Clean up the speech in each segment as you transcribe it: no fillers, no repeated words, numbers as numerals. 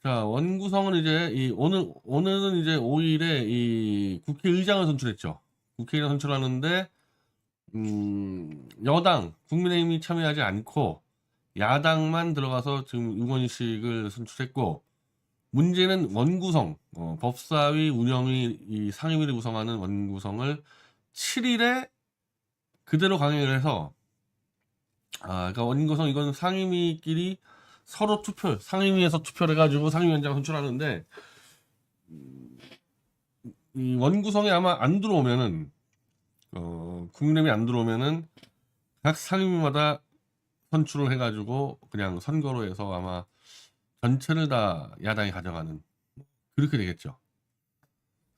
자, 원구성은 이제 오늘은 이제 5일에 이 국회의장을 선출했죠. 국회의장 선출하는데 여당 국민의힘이 참여하지 않고 야당만 들어가서 지금 의원직을 선출했고, 문제는 원구성, 법사위 운영위 이 상임위를 구성하는 원구성을 7일에 그대로 강행을 해서, 그러니까 원구성 이건 상임위끼리 서로 상임위에서 투표를 해가지고 상임위원장 선출하는데, 이 원구성이 아마 안 들어오면은, 국민의힘이 안 들어오면은 각 상임위마다 선출을 해가지고 그냥 선거로 해서 아마 전체를 다 야당이 가져가는, 그렇게 되겠죠.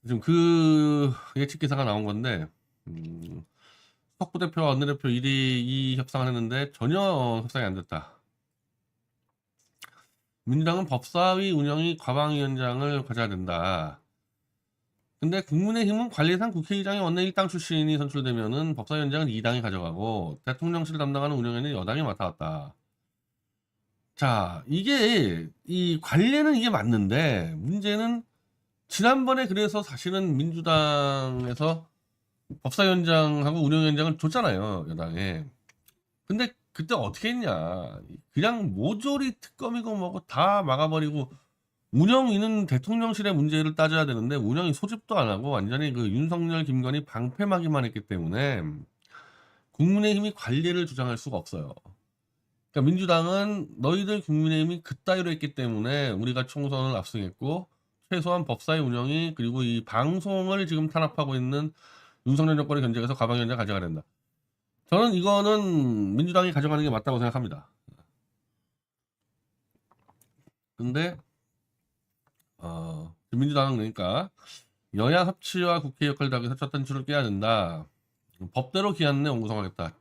지금 그 예측 기사가 나온 건데, 석부 대표와 원내대표 1위 이 협상을 했는데 전혀 협상이 안 됐다. 민주당은 법사위 운영이 과방위원장을 가져야 된다. 근데 국민의힘은 관리상 국회의장이 원내 1당 출신이 선출되면은 법사위원장은 2당이 가져가고 대통령실 담당하는 운영에는 여당이 맡아왔다. 자, 이 관리는 이게 맞는데, 문제는 지난번에 그래서 사실은 민주당에서 법사위원장하고 운영위원장을 줬잖아요, 여당에. 근데 그때 어떻게 했냐. 그냥 모조리 특검이고 뭐고 다 막아버리고, 운영위는 대통령실의 문제를 따져야 되는데 운영위 소집도 안 하고 완전히 그 윤석열, 김건희 방패막이만 했기 때문에 국민의힘이 관리를 주장할 수가 없어요. 그러니까 민주당은 너희들 국민의힘이 그따위로 했기 때문에 우리가 총선을 압승했고, 최소한 법사위 운영이 그리고 이 방송을 지금 탄압하고 있는 윤석열 정권의 견제에서 가방위원장 가져가야 된다. 저는 이거는 민주당이 가져가는 게 맞다고 생각합니다. 근데 민주당은 그러니까 여야 협치와 국회 역할을 다하기 위해서 첫 단추를 깨야 된다. 법대로 기한 내 원구성하겠다.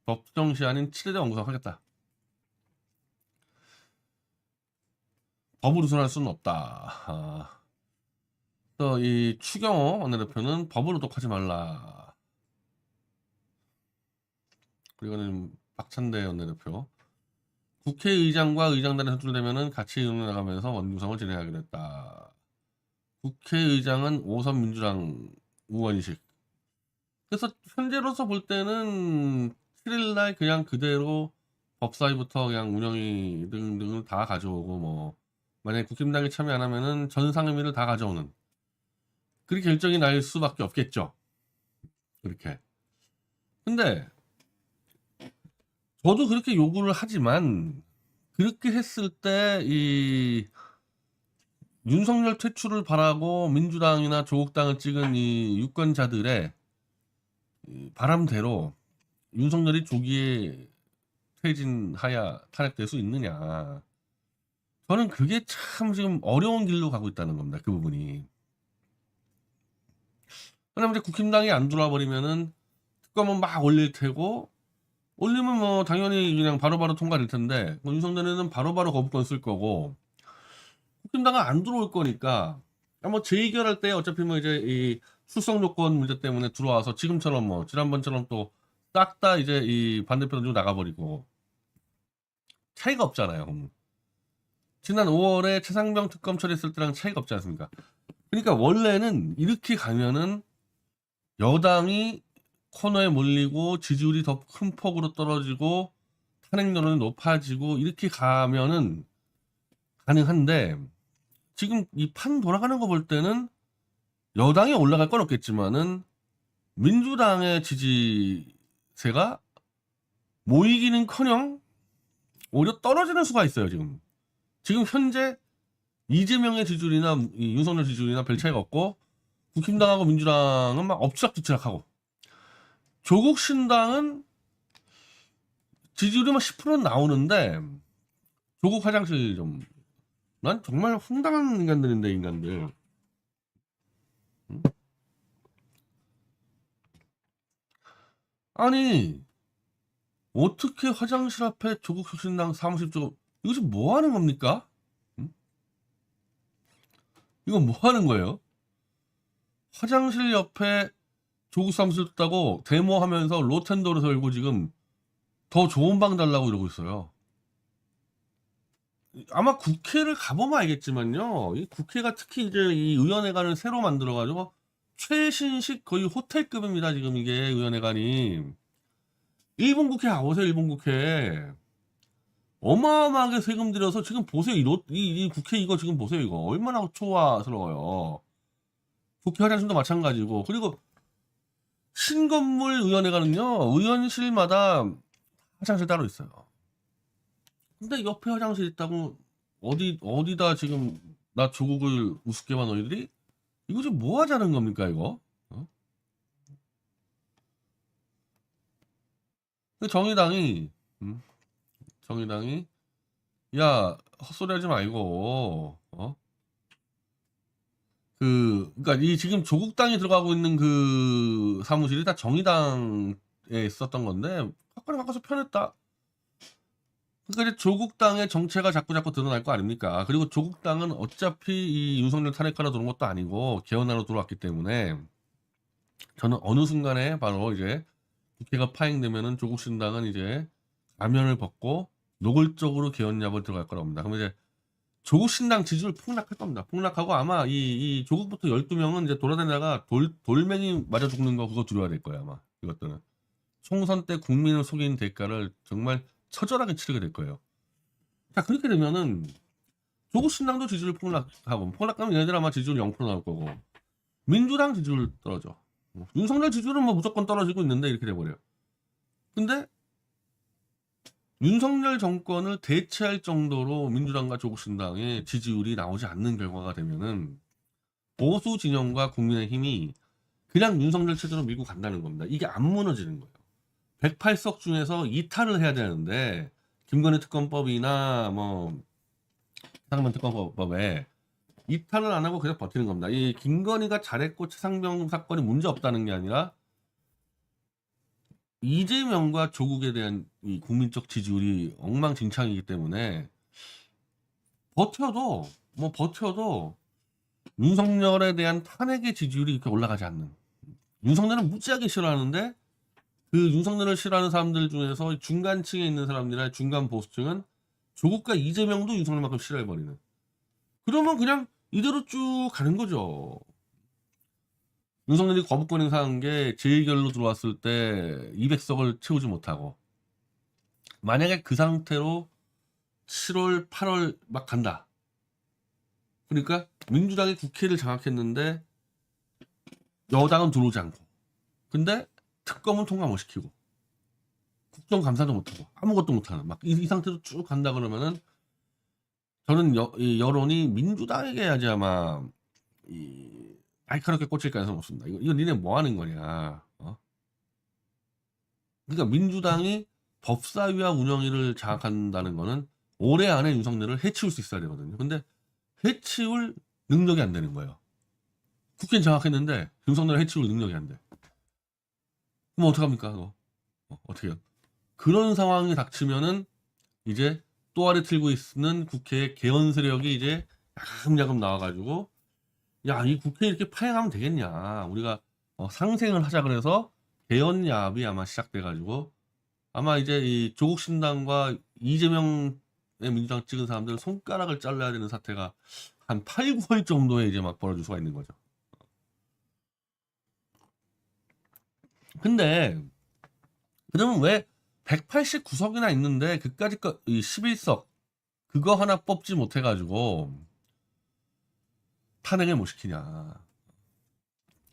법정 시한인 7일에 원구성하겠다. 법을 우선할 수는 없다. 또 이 추경호 원내대표는 법을 도독하지 말라. 그리고는 박찬대 원내대표, 국회의장과 의장단이 선출되면은 같이 의논해 나가면서 원구성을 진행하기로 했다. 국회의장은 5선 민주당 의원이식. 그래서 현재로서 볼 때는 7일날 그냥 그대로 법사위부터 그냥 운영위 등등을 다 가져오고, 뭐 만약에 국힘당이 참여 안 하면은 전 상임위를 다 가져오는, 그렇게 결정이 날 수밖에 없겠죠. 그렇게. 근데 저도 그렇게 요구를 하지만, 그렇게 했을 때 이 윤석열 퇴출을 바라고 민주당이나 조국당을 찍은 이 유권자들의 이 바람대로 윤석열이 조기에 퇴진하야 탄핵될 수 있느냐. 저는 그게 참 지금 어려운 길로 가고 있다는 겁니다. 그 부분이. 왜냐면 이제 국힘당이 안 들어와 버리면은 특검은 막 올릴 테고, 올리면 뭐 당연히 그냥 바로바로 통과될 텐데, 뭐 윤석열은 바로바로 거부권 쓸 거고, 국힘당은 안 들어올 거니까, 뭐 재의결할 때 어차피 뭐 이제 이 출석 요건 문제 때문에 들어와서 지금처럼 뭐 지난번처럼 또 싹 다 이제 이 반대편 던지고 나가버리고, 차이가 없잖아요. 지난 5월에 최상병 특검 처리했을 때랑 차이가 없지 않습니까? 그러니까 원래는 이렇게 가면은 여당이 코너에 몰리고 지지율이 더 큰 폭으로 떨어지고 탄핵 여론이 높아지고 이렇게 가면은 가능한데, 지금 이 판 돌아가는 거 볼 때는 여당이 올라갈 건 없겠지만은 민주당의 지지세가 모이기는커녕 오히려 떨어지는 수가 있어요. 지금 현재 이재명의 지지율이나 이 윤석열 지지율이나 별 차이가 없고, 국힘당하고 민주당은 막 엎치락뒤치락하고, 조국 신당은 지지율이 막 10% 나오는데, 조국 화장실 좀, 난 정말 황당한 인간들인데, 인간들. 아니, 어떻게 화장실 앞에 조국 혁신당 사무실 쪽, 이거 지금 뭐 하는 겁니까? 이건 뭐 하는 거예요? 화장실 옆에 조국 사무실 뒀다고 데모하면서 로텐더를 설고 지금 더 좋은 방 달라고 이러고 있어요. 아마 국회를 가보면 알겠지만요. 이 국회가 특히 이제 이 의원회관을 새로 만들어가지고 최신식 거의 호텔급입니다. 지금 이게 의원회관이. 일본 국회 가보세요. 일본 국회. 어마어마하게 세금 들여서 지금 보세요. 이 국회 이거 지금 보세요. 이거 얼마나 초화스러워요. 국회 화장실도 마찬가지고. 그리고 신건물 의원회관은요. 의원실마다 화장실 따로 있어요. 근데 옆에 화장실 있다고 어디다 지금 나 조국을 우습게 봐 너희들이? 이거 지금 뭐 하자는 겁니까 이거? 어? 근데 정의당이 야 헛소리 하지 말고 그러니까 이 지금 조국당이 들어가고 있는 그 사무실이 다 정의당에 있었던 건데 가까이 가서 편했다. 그러니까 이제 조국당의 정체가 자꾸 드러날 거 아닙니까? 그리고 조국당은 어차피 이 윤석열 탄핵하러 들어온 것도 아니고 개헌하러 들어왔기 때문에 저는 어느 순간에 바로 이제 국회가 파행되면은 조국 신당은 이제 가면을 벗고 노골적으로 개헌야을 들어갈 거라고 봅니다. 그러면 이제 조국 신당 지지율 폭락할 겁니다. 폭락하고 아마 이 조국부터 12명은 이제 돌아다니다가 돌멩이 맞아 죽는 거 그거 두려워야 될 거예요, 아마. 이것들은. 총선 때 국민을 속인 대가를 정말 처절하게 치르게 될 거예요. 자, 그렇게 되면은 조국 신당도 지지율 폭락하면 얘네들 아마 지지율 0% 나올 거고 민주당 지지율 떨어져. 윤석열 지지율은 뭐 무조건 떨어지고 있는데 이렇게 돼버려요. 근데 윤석열 정권을 대체할 정도로 민주당과 조국신당의 지지율이 나오지 않는 결과가 되면은 보수 진영과 국민의힘이 그냥 윤석열 체제로 밀고 간다는 겁니다. 이게 안 무너지는 거예요. 108석 중에서 이탈을 해야 되는데 김건희 특검법이나 뭐 최상병 특검법에 이탈을 안 하고 그냥 버티는 겁니다. 이 김건희가 잘했고 최상병 사건이 문제 없다는 게 아니라 이재명과 조국에 대한 이 국민적 지지율이 엉망진창이기 때문에 버텨도 윤석열에 대한 탄핵의 지지율이 이렇게 올라가지 않는. 윤석열은 무지하게 싫어하는데 그 윤석열을 싫어하는 사람들 중에서 중간층에 있는 사람들이나 중간 보수층은 조국과 이재명도 윤석열만큼 싫어해버리는. 그러면 그냥 이대로 쭉 가는 거죠. 윤석열이 거부권 행사한 게 제1결로 들어왔을 때 200석을 채우지 못하고 만약에 그 상태로 7월, 8월 막 간다. 그러니까 민주당이 국회를 장악했는데 여당은 들어오지 않고 근데 특검은 통과 못 시키고 국정감사도 못하고 아무것도 못하는 막 이 상태로 쭉 간다 그러면은 저는 이 여론이 민주당에게 해야지 아마 날카롭게 꽂힐 가능성이 없습니다. 이거 니네 뭐 하는 거냐. 그러니까 민주당이 법사위와 운영위를 장악한다는 거는 올해 안에 윤석열을 해치울 수 있어야 되거든요. 근데 해치울 능력이 안 되는 거예요. 국회는 장악했는데 윤석열을 해치울 능력이 안 돼. 그럼 어떡합니까? 그거? 어떻게 해요? 그런 상황이 닥치면은 이제 또아리 틀고 있는 국회의 개헌 세력이 이제 야금야금 나와가지고 야, 이 국회 이렇게 파행하면 되겠냐. 우리가 상생을 하자 그래서 개헌 야합이 아마 시작돼가지고 아마 이제 이 조국 신당과 이재명의 민주당 찍은 사람들 손가락을 잘라야 되는 사태가 한 8, 9월 정도에 이제 막 벌어질 수가 있는 거죠. 근데 그러면 왜 189석이나 있는데 그까짓 이 11석 그거 하나 뽑지 못해가지고 탄핵을 못 시키냐.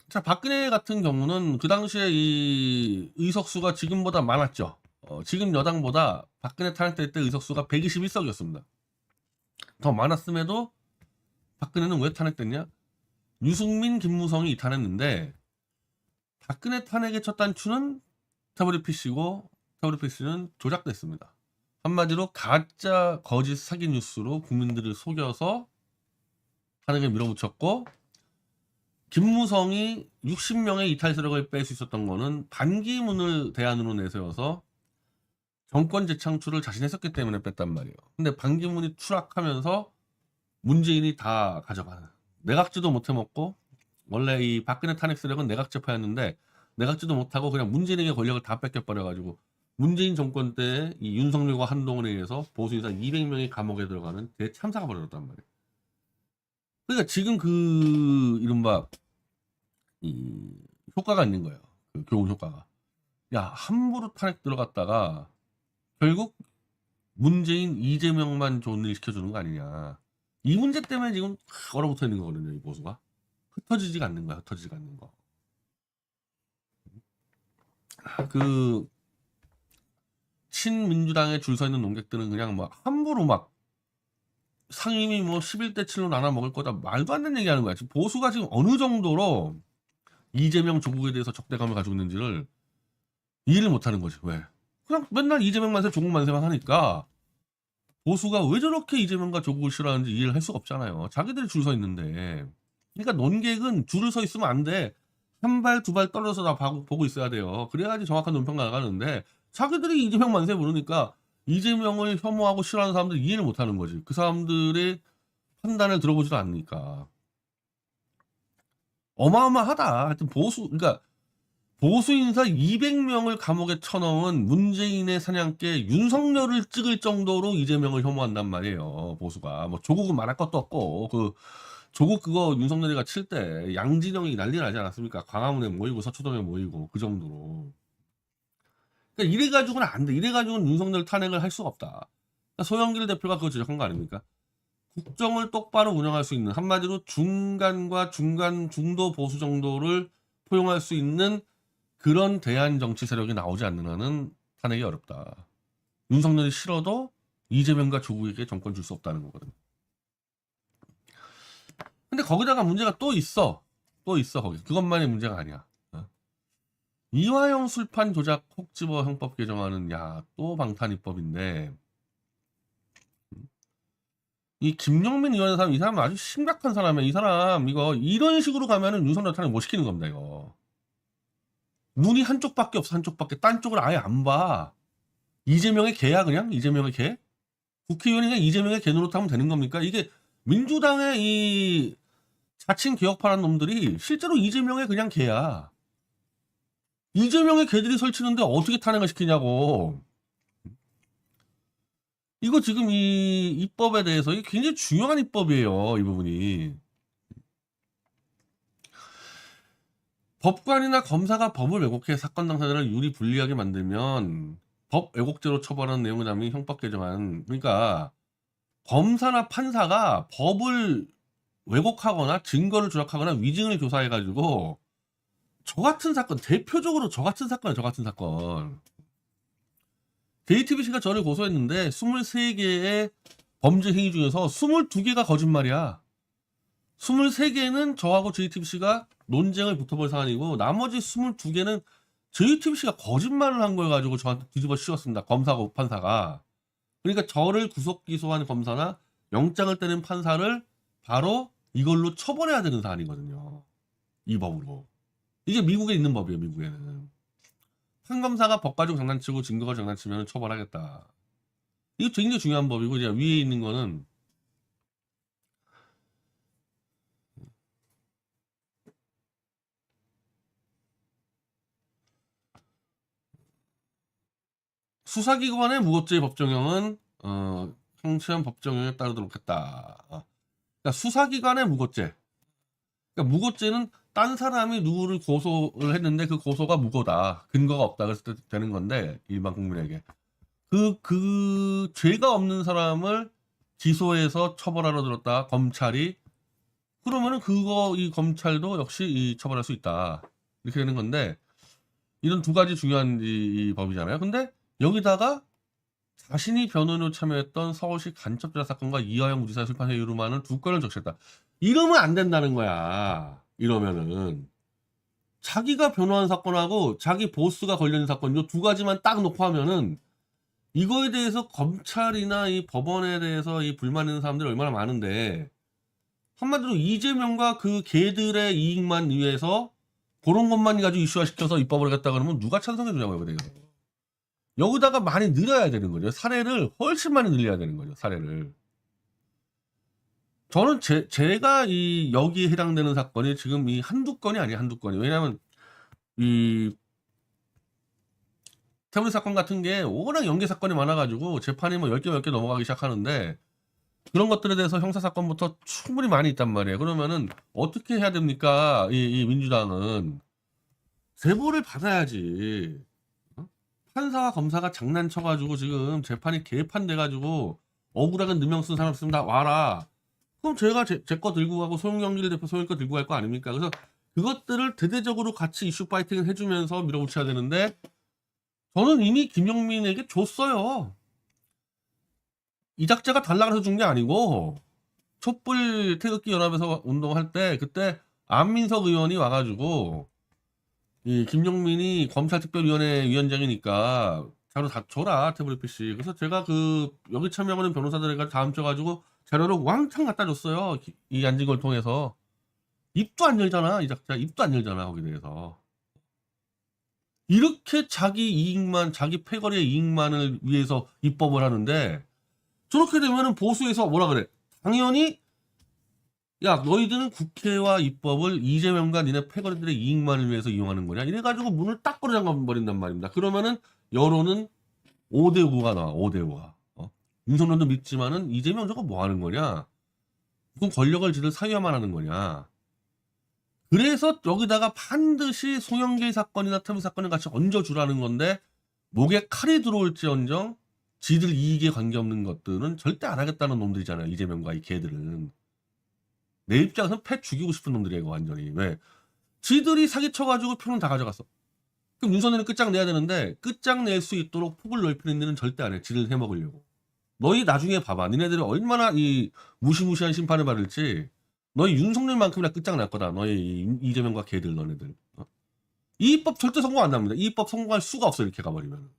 자, 박근혜 같은 경우는 그 당시에 이 의석수가 지금보다 많았죠. 지금 여당보다 박근혜 탄핵될 때 의석수가 121석이었습니다. 더 많았음에도 박근혜는 왜 탄핵됐냐? 유승민, 김무성이 이탈했는데 박근혜 탄핵의 첫 단추는 WPC고 WPC는 조작됐습니다. 한마디로 가짜 거짓 사기 뉴스로 국민들을 속여서 탄핵에 밀어붙였고 김무성이 60명의 이탈 세력을 뺄 수 있었던 거는 반기문을 대안으로 내세워서 정권 재창출을 자신했었기 때문에 뺐단 말이에요. 근데 반기문이 추락하면서 문재인이 다 가져가는. 내각지도 못 해먹고 원래 이 박근혜 탄핵 세력은 내각제파였는데 내각지도 못하고 그냥 문재인에게 권력을 다 뺏겨버려가지고 문재인 정권 때 이 윤석열과 한동훈에 의해서 보수 인사 200명이 감옥에 들어가는 대참사가 벌어졌단 말이에요. 그러니까 지금 그 이른바 이 효과가 있는 거예요. 그 교훈 효과가. 야, 함부로 탄핵 들어갔다가 결국 문재인, 이재명만 좋은 일 시켜주는 거 아니냐. 이 문제 때문에 지금 얼어붙어 있는 거거든요, 이 보수가. 흩어지지가 않는 거야, 흩어지지가 않는 거. 그 친민주당에 줄 서 있는 논객들은 그냥 막 함부로 막 상임위 뭐 11대 7로 나눠 먹을 거다 말도 안 되는 얘기하는 거야. 지금 보수가 지금 어느 정도로 이재명 조국에 대해서 적대감을 가지고 있는지를 이해를 못하는 거지. 왜? 그냥 맨날 이재명 만세 조국 만세만 하니까 보수가 왜 저렇게 이재명과 조국을 싫어하는지 이해를 할 수가 없잖아요. 자기들이 줄 서 있는데. 그러니까 논객은 줄을 서 있으면 안 돼. 한 발, 두 발 떨어져서 다 보고 있어야 돼요. 그래야지 정확한 논평 나가는데 자기들이 이재명 만세 부르니까 이재명을 혐오하고 싫어하는 사람들 이해를 못하는 거지. 그 사람들의 판단을 들어보지도 않으니까. 어마어마하다. 하여튼 그러니까 보수 인사 200명을 감옥에 쳐넣은 문재인의 사냥개 윤석열을 찍을 정도로 이재명을 혐오한단 말이에요. 보수가. 뭐 조국은 말할 것도 없고 그 조국 그거 윤석열이가 칠 때 양진영이 난리 나지 않았습니까? 광화문에 모이고 서초동에 모이고 그 정도로. 그러니까 이래 가지고는 안 돼. 이래 가지고는 윤석열 탄핵을 할 수가 없다. 그러니까 소영길 대표가 그거 지적한 거 아닙니까? 국정을 똑바로 운영할 수 있는 한마디로 중간과 중도 보수 정도를 포용할 수 있는 그런 대한 정치 세력이 나오지 않는 한은 탄핵이 어렵다. 윤석열이 싫어도 이재명과 조국에게 정권 줄 수 없다는 거거든. 근데 거기다가 문제가 또 있어. 거기. 그것만이 문제가 아니야. 이화영 술판 조작 혹 집어 형법 개정안은 또 방탄 입법인데 이 김용민 의원의 사람 이 사람은 아주 심각한 사람이야. 이 사람 이거 이런 식으로 가면은 윤석열 탄핵 못 시키는 겁니다. 이거. 눈이 한쪽밖에 없어. 한쪽밖에. 딴 쪽을 아예 안 봐. 이재명의 개야 그냥? 이재명의 개? 국회의원이 그냥 이재명의 개 노릇하면 되는 겁니까? 이게 민주당의 이 자칭 개혁파란 놈들이 실제로 이재명의 그냥 개야. 이재명의 개들이 설치는데 어떻게 탄핵을 시키냐고. 이거 지금 이 입법에 대해서 이게 굉장히 중요한 입법이에요. 이 부분이. 법관이나 검사가 법을 왜곡해 사건 당사자를 유리 불리하게 만들면 법 왜곡죄로 처벌하는 내용을 담긴 형법 개정안. 그러니까 검사나 판사가 법을 왜곡하거나 증거를 조작하거나 위증을 교사해가지고 저 같은 사건, 대표적으로 저 같은 사건. JTBC가 저를 고소했는데 23개의 범죄 행위 중에서 22개가 거짓말이야. 23개는 저하고 JTBC가 논쟁을 붙어볼 사안이고 나머지 22개는 JTBC가 거짓말을 한 걸 가지고 저한테 뒤집어 씌웠습니다. 검사고 판사가. 그러니까 저를 구속 기소한 검사나 영장을 떼는 판사를 바로 이걸로 처벌해야 되는 사안이거든요. 이 법으로. 이게 미국에 있는 법이에요. 미국에는. 판검사가 법 가지고 장난치고 증거가 장난치면 처벌하겠다. 이거 굉장히 중요한 법이고 이제 위에 있는 거는 수사기관의 무고죄 법정형은 형체한 법정형에 따르도록 했다. 그러니까 수사기관의 무고죄. 그러니까 무고죄는 딴 사람이 누구를 고소를 했는데 그 고소가 무고다. 근거가 없다. 그랬을 때 되는 건데 일반 국민에게. 그 죄가 없는 사람을 기소해서 처벌하러 들었다. 검찰이. 그러면은 이 검찰도 역시 처벌할 수 있다. 이렇게 되는 건데 이런 두 가지 중요한 이 법이잖아요. 근데 여기다가 자신이 변호인으로 참여했던 서울시 간첩조작 사건과 이화영 부지사의 술판 회유로만은 두 건을 적시했다. 이러면 안 된다는 거야. 이러면은 자기가 변호한 사건하고 자기 보스가 걸려있는 사건 이 두 가지만 딱 놓고 하면은 이거에 대해서 검찰이나 이 법원에 대해서 이 불만 있는 사람들이 얼마나 많은데 한마디로 이재명과 그 개들의 이익만 위해서 그런 것만 가지고 이슈화시켜서 입법을 하겠다 그러면 누가 찬성해 주냐고요. 여기다가 많이 늘려야 되는 거죠. 사례를 훨씬 많이 늘려야 되는 거죠. 사례를. 저는 제가 여기에 해당되는 사건이 지금 이 한두 건이 아니에요. 한두 건이. 왜냐하면 이 태블릿 사건 같은 게 워낙 연계 사건이 많아가지고 재판이 뭐 10개 몇 개 넘어가기 시작하는데 그런 것들에 대해서 형사 사건부터 충분히 많이 있단 말이에요. 그러면은 어떻게 해야 됩니까? 이 민주당은 제보를 받아야지. 어? 판사와 검사가 장난쳐가지고 지금 재판이 개판돼가지고 억울하게 누명 쓴 사람 있으면 다 와라. 그럼 제가 제 거 들고 가고 소영길 대표 소영 거 들고 갈 거 아닙니까? 그래서 그것들을 대대적으로 같이 이슈 파이팅을 해주면서 밀어붙여야 되는데 저는 이미 김용민에게 줬어요. 이작자가 달라 그래서 준 게 아니고 촛불 태극기 연합에서 운동할 때 그때 안민석 의원이 와가지고 이 김용민이 검찰특별위원회 위원장이니까 자료 다 줘라 태블릿 PC. 그래서 제가 그 여기 참여하는 변호사들에게 다음 주 가지고 자료를 왕창 갖다 줬어요. 이 안진걸 통해서. 입도 안 열잖아 이작자. 입도 안 열잖아 거기에 대해서. 이렇게 자기 이익만 자기 패거리의 이익만을 위해서 입법을 하는데 저렇게 되면은 보수에서 뭐라 그래? 당연히 야 너희들은 국회와 입법을 이재명과 니네 패거리들의 이익만을 위해서 이용하는 거냐? 이래가지고 문을 딱 걸어 잠가버린단 말입니다. 그러면은 여론은 5대5가 나와. 5대5가. 윤석열도 믿지만은 이재명 저거 뭐 하는 거냐? 무슨 권력을 지들 사유화만 하는 거냐? 그래서 여기다가 반드시 송영길 사건이나 태무 사건을 같이 얹어주라는 건데 목에 칼이 들어올지언정 지들 이익에 관계없는 것들은 절대 안 하겠다는 놈들이잖아요. 이재명과 이 개들은. 내 입장에서는 패 죽이고 싶은 놈들이에요. 완전히. 왜? 지들이 사기쳐가지고 표는 다 가져갔어. 그럼 윤석열은 끝장내야 되는데 끝장낼 수 있도록 폭을 넓히는 일은 절대 안 해. 지들 해먹으려고. 너희 나중에 봐봐. 니네들이 얼마나 이 무시무시한 심판을 받을지 너희 윤석열만큼이나 끝장날 거다. 너희 이재명과 개들 너네들. 이 입법 절대 성공 안 납니다. 이 입법 성공할 수가 없어 이렇게 가버리면.